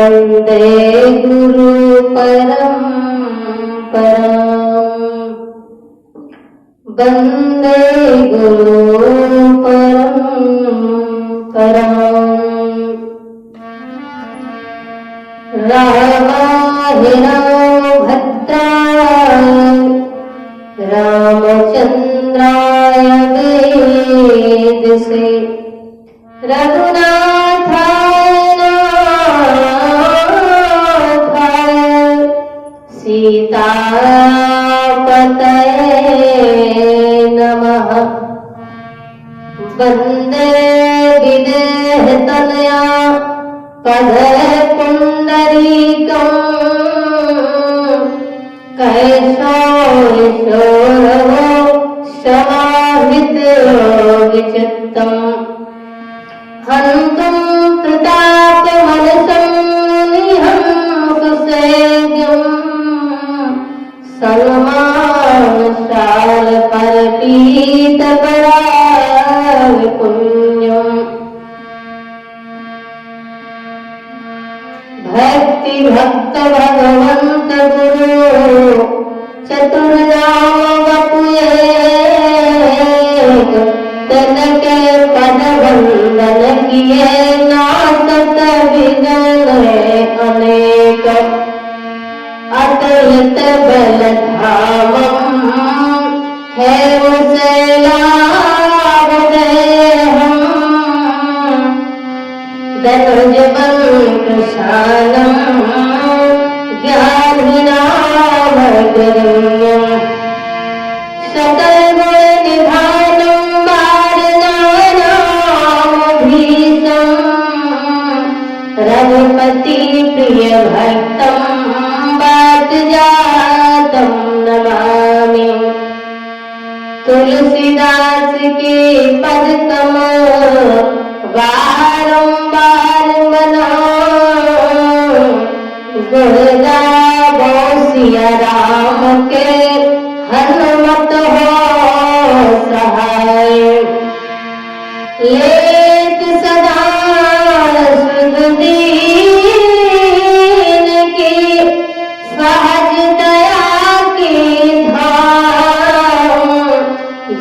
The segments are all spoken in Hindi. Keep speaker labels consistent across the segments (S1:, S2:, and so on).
S1: वन्दे गुरु परम्पराम् वन्दे गुरु परम्पराम् रामाय भद्राय रामचन्द्राय वेदसे रघुनाथाय नाथाय सीतापतये नमः। वन्दे विदेहतनया पदकुण्डरीकम् कैशोरशोरवो समाहितयोगिचित्तम् हन्तुं प्रतापमनसं निहंससेव्यम् सन्मानशालपरपीतपरापुण्यम् भक्ति भक्त भगवंत गुरु चतुर्नाम वपुये तनके पद वंदन किए नासत विघ्न अनेक अतयत बल धामम है मुसलाव देहम धनुज बंकुशालम ज्ञानिनामगम्यम् सकल गुण निधानम् वारणानामभीष्टम् रघुपति प्रिय भक्तम् वातजातम् नमामि। तुलसीदास के पद कमल बारंबार मनाऊं गुण गावो सिया राम के हनुमत हो सहाय। लेत सदा सुध दीन की सहज दया की धाम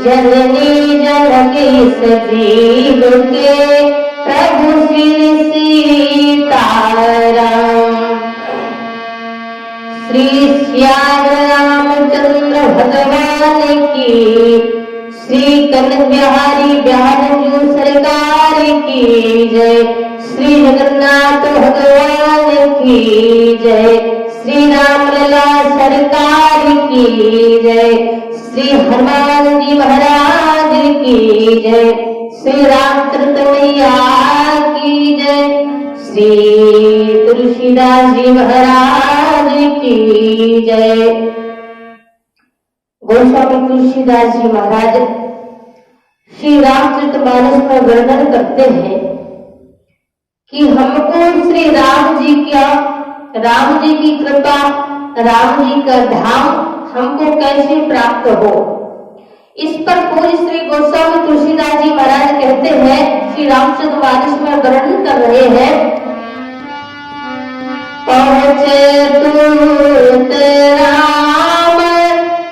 S1: जननी जनकी सजीव के प्रभु श्री सीताराम। श्री श्याम रामचंद्र भगवान की, श्री कनक बिहारी बिहारजू सरकार की जय। श्री जगन्नाथ भगवान की जय। श्री रामलला सरकार की जय। श्री हनुमान जी महाराज की जय। श्री रामचंद्र मैया की जय। श्री तुलसीदास जी महाराज की जय। गोस्वामी तुलसीदास जी महाराज श्री रामचरितमानस में वर्णन करते हैं कि हमको श्री राम जी की कृपा, राम जी का धाम हमको कैसे प्राप्त हो। इस पर पूज्य श्री गोस्वामी तुलसीदास जी महाराज कहते हैं, श्री रामचरितमानस में वर्णन कर रहे हैं, पहुंचे दूत राम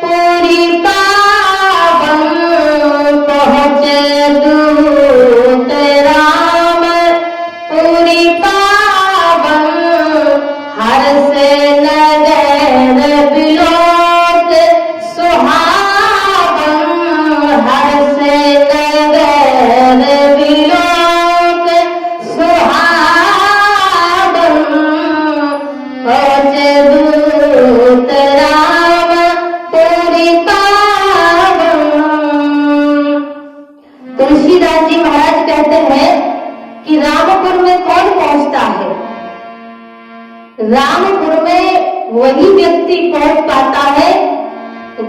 S1: पुरी पावन, पहुंचे दूत राम पुरी पावन, हर से नगर बिलोक सुहावन, हर से नगर बिलोक सुहावन, पहुंचे दूत राम पुरी पावन। तुलसीदास जी महाराज कहते हैं कि रामपुर में कौन पहुंचता है? रामपुर में वही व्यक्ति पहुंच पाता है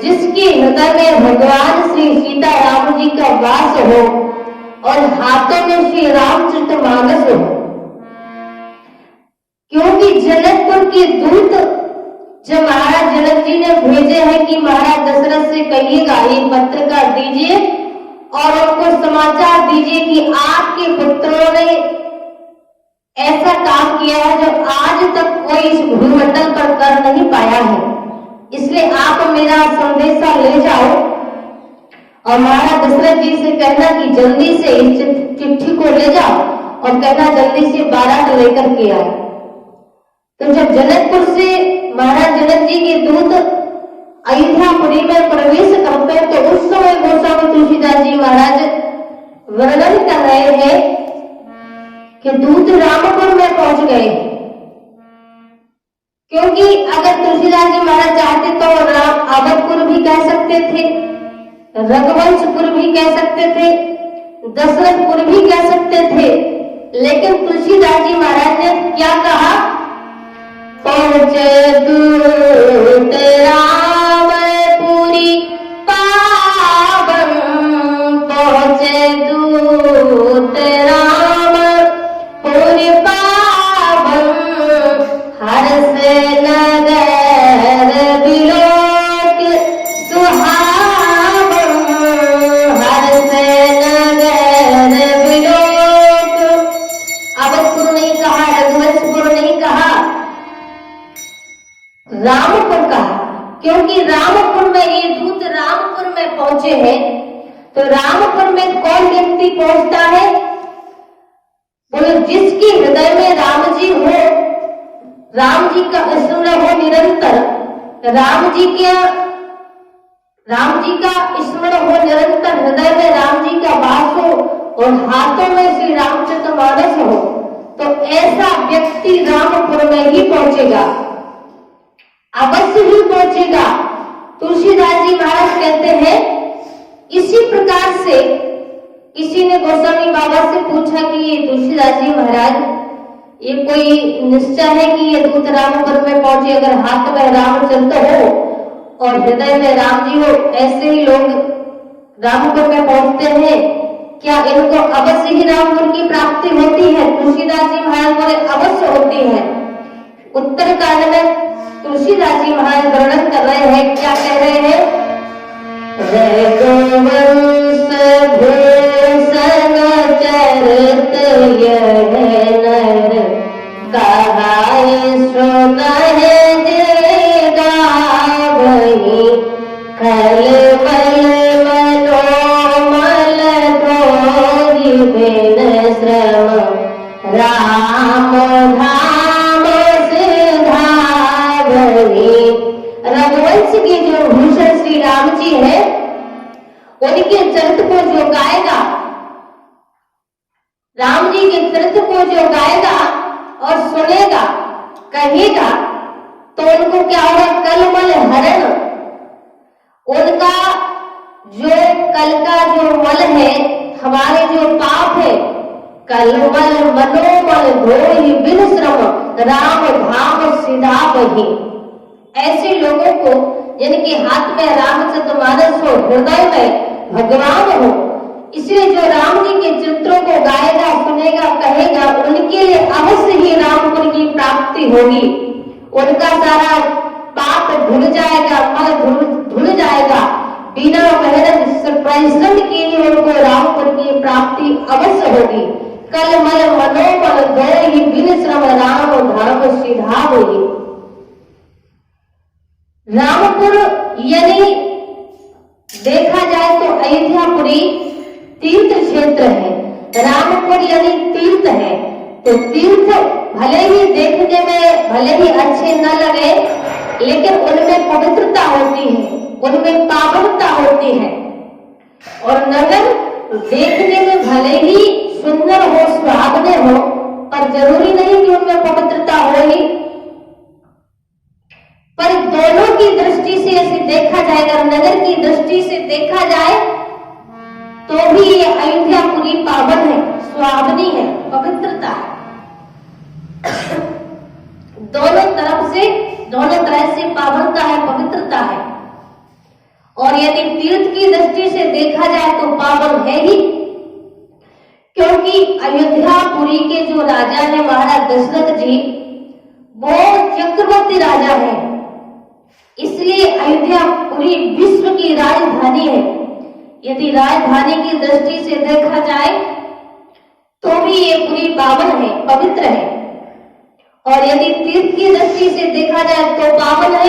S1: जिसके हृदय में भगवान श्री सीताराम जी का वास हो और हाथों में श्री रामचरितमानस हो। क्योंकि जनकपुर के दूत जब महाराज जनक जी ने भेजे हैं कि महाराज दशरथ से कहिएगा, ये पत्र कर दीजिए और उनको समाचार दीजिए कि आपके पुत्रों ने ऐसा काम किया है जो आज तक कोई इस भूमंडल पर कर नहीं पाया है। इसलिए आप मेरा संदेशा ले जाओ और महाराज दशरथ जी से कहना कि जल्दी से इस चिट्ठी को ले जाओ और कहना जल्दी से बारात लेकर के आए। तो जब जनकपुर से महाराज जनक जी के दूत अयोध्यापुरी में प्रवेश करते हैं तो उस समय गोस्वामी तुलसीदास जी महाराज वर्णन कर रहे हैं कि दूत रामपुर में पहुंच गए। क्योंकि अगर तुलसीदास जी महाराज चाहते तो राम अवधपुर भी कह सकते थे, रघुवंशपुर भी कह सकते थे, दशरथपुर भी कह सकते थे, लेकिन तुलसीदास जी महाराज ने क्या कहा? पहुंचे दूत रामपुरी पावन, पहुंचे दूत रामपुरी पावन, हर्ष नगर बिलोक सुहावन, हर्ष नगर बिलोक। अवधपुर नहीं कहा, रघुवंशपुर नहीं कहा, रामपुर कहा। क्योंकि रामपुर में ये दूत रामपुर में पहुंचे हैं, तो रामपुर में कौन व्यक्ति पहुंचता है? बोले जिसके हृदय में राम जी हो, राम जी का स्मरण हो निरंतर, राम जी का स्मरण हो निरंतर, हृदय में राम जी का वास हो और हाथों में श्री रामचरितमानस हो, तो ऐसा व्यक्ति रामपुर में ही पहुंचेगा, अवश्य ही पहुंचेगा। तुलसीदास जी महाराज कहते हैं इसी प्रकार से किसी ने गोस्वामी बाबा से पूछा कि ये तुलसीदास जी महाराज ये कोई निश्चय है कि ये दूत रामपुर में पहुंचे? अगर हाथ में रामचंद्र हो और हृदय में राम जी हो, ऐसे ही लोग रामपुर में पहुंचते हैं, क्या इनको अवश्य ही रामपुर की प्राप्ति होती है? तुलसीदास जी महाराज बोले अवश्य होती है। उत्तर कांड में तुलसीदास जी महाराज वर्णन कर रहे हैं, क्या कह रहे हैं? रघुवंश भूषण चरित यह नर कहाय सुनहि जे गावहि, खलबल मनोमल धोरि बिन श्रम राम धाम सिधावहि। रघुवंश के जो भूषण श्री राम जी है, उनके चरित्र को जो गाएगा, राम जी के चरित्र को जो गाएगा और सुनेगा, कहेगा, तो उनको क्या होगा? कलमल हरण, उनका जो कल का जो मल है, हमारे जो पाप है, कलमल मनोमल धोहि बिन श्रम राम धाम सिधावहि। ऐसे लोगों को जिनके हाथ में रामचरितमानस हो, हृदय में भगवान हो, इसलिए जो राम जी के चित्रों को गाएगा, सुनेगा, कहेगा, उनके लिए अवश्य ही रामपुर की प्राप्ति होगी। उनका सारा पाप धुल जाएगा, मल धुल जाएगा, बिना मेहनत परिश्रम के लिए उनको रामपुर की प्राप्ति अवश्य होगी। कल मल मनोमल धोहि बिन श्रम राम धाम सिधावहि। रामपुर यानी देखा जाए तो अयोध्यापुरी तीर्थ क्षेत्र है। रामपुर यानी तीर्थ है, तो तीर्थ भले ही देखने में भले ही अच्छे न लगे, लेकिन उनमें पवित्रता होती है, उनमें पावनता होती है। और नगर देखने में भले ही सुंदर हो, सुहावने हो, पर जरूरी नहीं कि उनमें पवित्रता हो ही। पर दोनों की दृष्टि से ऐसे देखा जाएगा, नगर की दृष्टि से देखा जाए तो भी ये अयोध्यापुरी पावन है, सुहावनी है, पवित्रता है। दोनों तरह से पावनता है, पवित्रता है। और यदि तीर्थ की दृष्टि से देखा जाए तो पावन है ही, क्योंकि अयोध्यापुरी के जो राजा है महाराज दशरथ जी, वो चक्रवर्ती राजा है। इसलिए अयोध्यापुरी विश्व की राजधानी है। यदि राजधानी की दृष्टि से देखा जाए तो भी ये पूरी पावन है, पवित्र है। और यदि तीर्थ की दृष्टि से देखा जाए तो पावन है।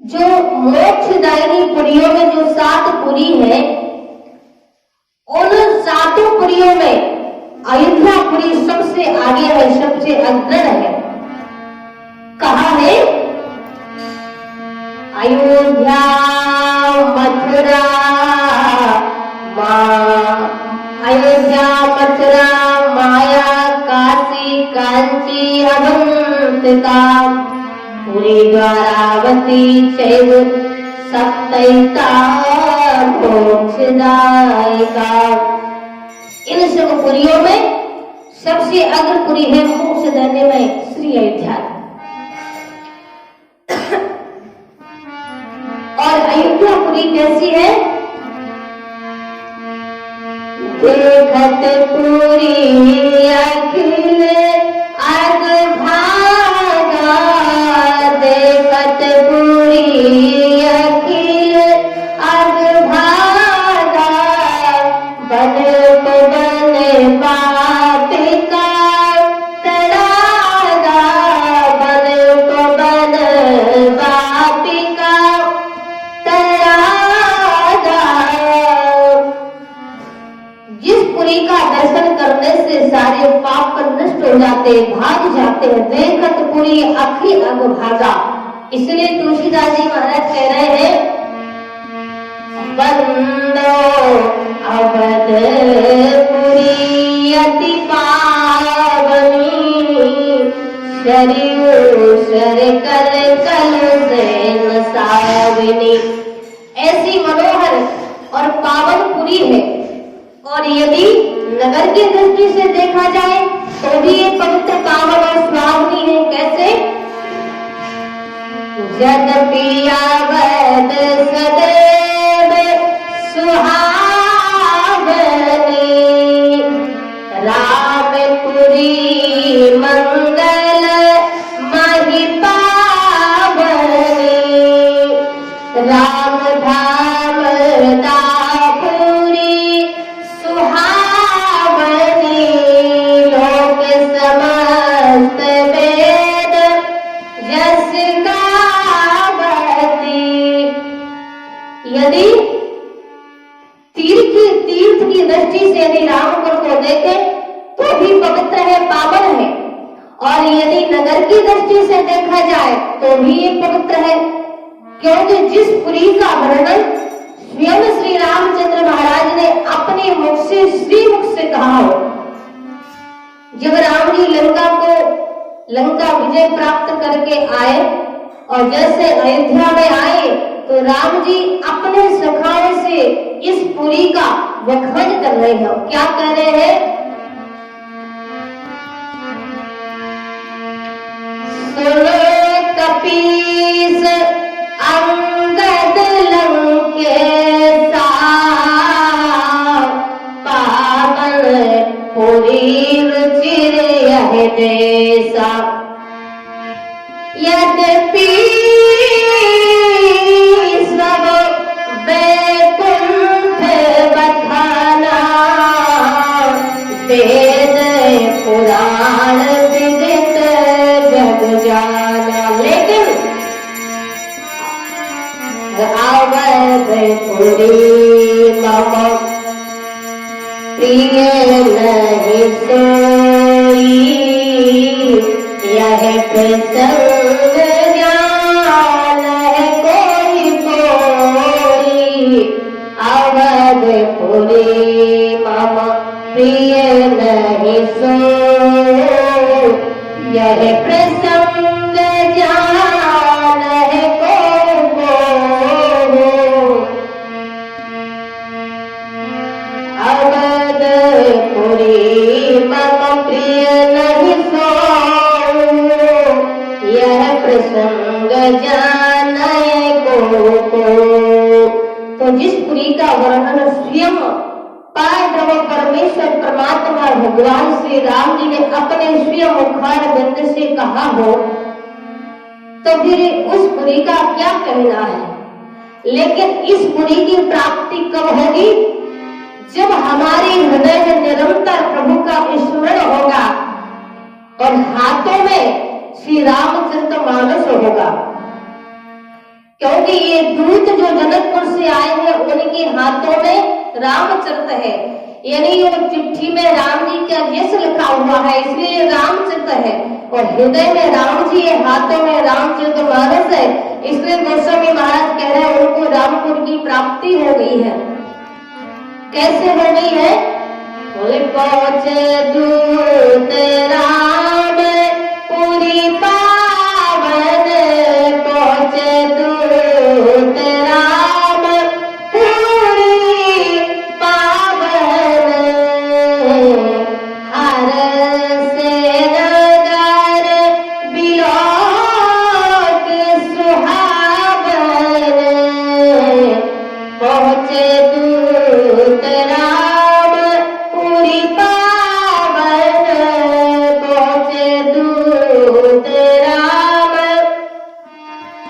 S1: जो मोक्षदायिनी पुरियों में जो 7 पुरी है, उन 7 पुरियों में अयोध्यापुरी सबसे आगे है, सबसे अग्रणी है। कहा है? अयोध्या, मथुरा, अयोध्या, मथुरा, माया, काशी, कांची, अवंतिका, पुरी, द्वारावती, चैव सप्तैता मोक्षदायिका। इन सब पुरियों में सबसे अग्रपुरी है मोक्ष देने में श्री अयोध्या। और अयोध्यापुरी कैसी है? देखत पुरी अखिल अगभागा, देखत पुरी अखिल अगभागा, बन बन पापिका तड़ागा, बन बन पापिका तड़ागा। जिस पुरी का दर्शन करने से सारे पाप नष्ट हो जाते, भाग जाते हैं, देखत पुरी अखिल अगभागा। इसलिए तुलसीदास जी महाराज कह रहे हैं, बंदो अवधपुरी अति पावनी, शरीर शर कर कल से साविनी। ऐसी मनोहर और पावन पुरी है। और यदि नगर की दृष्टि से देखा जाए तो भी ये पवित्र, पावन और सुहावनी है। कैसे? यद्यपि आवत सदैव सुहावनी, रामपुरी मंगल महि पावनी, राम धाम दापुरी सुहावनी, लोक समस्त वेद जस गावती। यदि तीर्थ की दृष्टि से यदि रामपुर को देखें तो भी पवित्र है, पावन है। और यदि नगर की दृष्टि से देखा जाए तो भी ये पवित्र है, क्योंकि जिस पुरी का वर्णन स्वयं श्री रामचंद्र महाराज ने अपने मुख से, श्रीमुख से कहा हो। जब राम जी लंका विजय प्राप्त करके आए और जैसे अयोध्या में आए तो राम जी अपने सखाओं से इस पुरी का वखान कर रहे हैं। क्या कह रहे हैं? सुनो कपीस अंगद लंकेसा, पावन पुरी रुचिर यह देसा। यद्यपि सब वैकुंठ बखाना, वेद पुराण विदित जग जाना, लेकिन अवधपुरी मम प्रिय नहीं सोई, यह प्रसंग ज्ञान है कोई कोई। अवधपुरी मम प्रिय नहीं सोई, यह प्रसंग ज्ञान है कोई कोई। अवधपुरी मम प्रिय नहीं सोई, यह प्रसंग जाने को। तो जिस पुरी का वर्णन स्वयं परम परमेश्वर परमात्मा भगवान श्री राम जी ने अपने स्वयं मुखार बंद से कहा हो, तो फिर उस पुरी का क्या कहना है। लेकिन इस पुरी की प्राप्ति कब होगी? जब हमारे हृदय में निरंतर प्रभु का स्मरण होगा, श्री रामचरितमानस होगा, क्योंकि ये दूत जो जनकपुर से आए हैं उनके हाथों में रामचरित है, यानी वो चिट्ठी में राम जी का यश लिखा हुआ है, इसलिए रामचरित है। और हृदय में राम जी है, हाथों में रामचरितमानस है, इसलिए गोस्वामी महाराज कह रहे हैं उनको रामपुर की प्राप्ति हो गई है। कैसे हो गई है? बोले पहुंचे दूत राम पूरी पावन, पहुंचे दूत राम पूरी पावन, हर से नगर बिलोक सुहावन, पहुंचे दूत राम पूरी पावन, पहुंचे दूत राम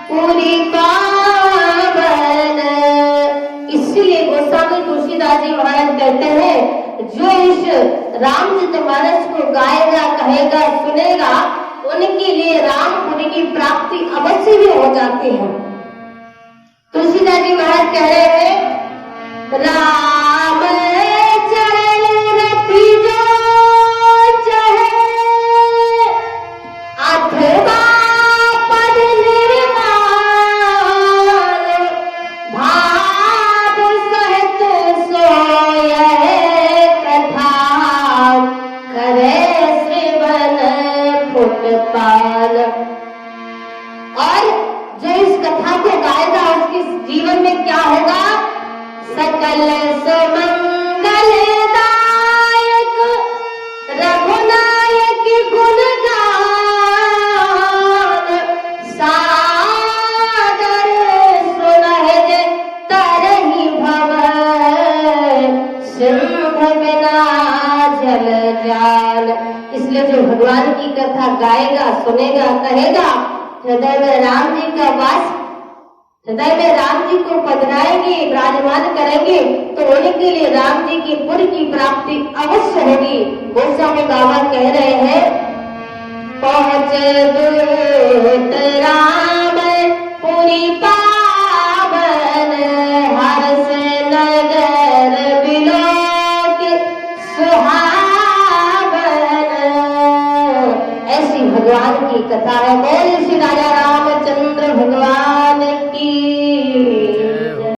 S1: पूरी पावन। इसलिए गोस्वामी तुलसीदास जी महाराज कहते हैं जो इस रामचरितमानस को गाएगा, कहेगा, सुनेगा, उनके लिए रामपुरी की प्राप्ति अवश्य ही हो जाती है। तुलसीदास जी महाराज कह रहे हैं राम चरण रति जो चढ़े, अथवा पद निर्वाण, भाव सहित सोयह कथा, करे श्रवण फुटपाल। और जो इस कथा को गाएगा उसके जीवन में क्या होगा? सकल सुमंगलदायक रघुनायक गुण गान, सादर सुनहि तरहि भव, सिंह बिना जल जाल। इसलिए जो भगवान की कथा गाएगा, सुनेगा, कहेगा, हृदय में राम जी का वास, हृदय में राम जी को पधराएंगे, विराजमान करेंगे, तो उनके लिए राम जी की पुर की प्राप्ति अवश्य होगी। गोस्वामी बाबा कह रहे हैं पहुंचे दूत राम पुरी पावन, हर से नगर बिलोक सुहावन। ऐसी भगवान की कथा है। बोल श्री राजा रामचंद्र भगवान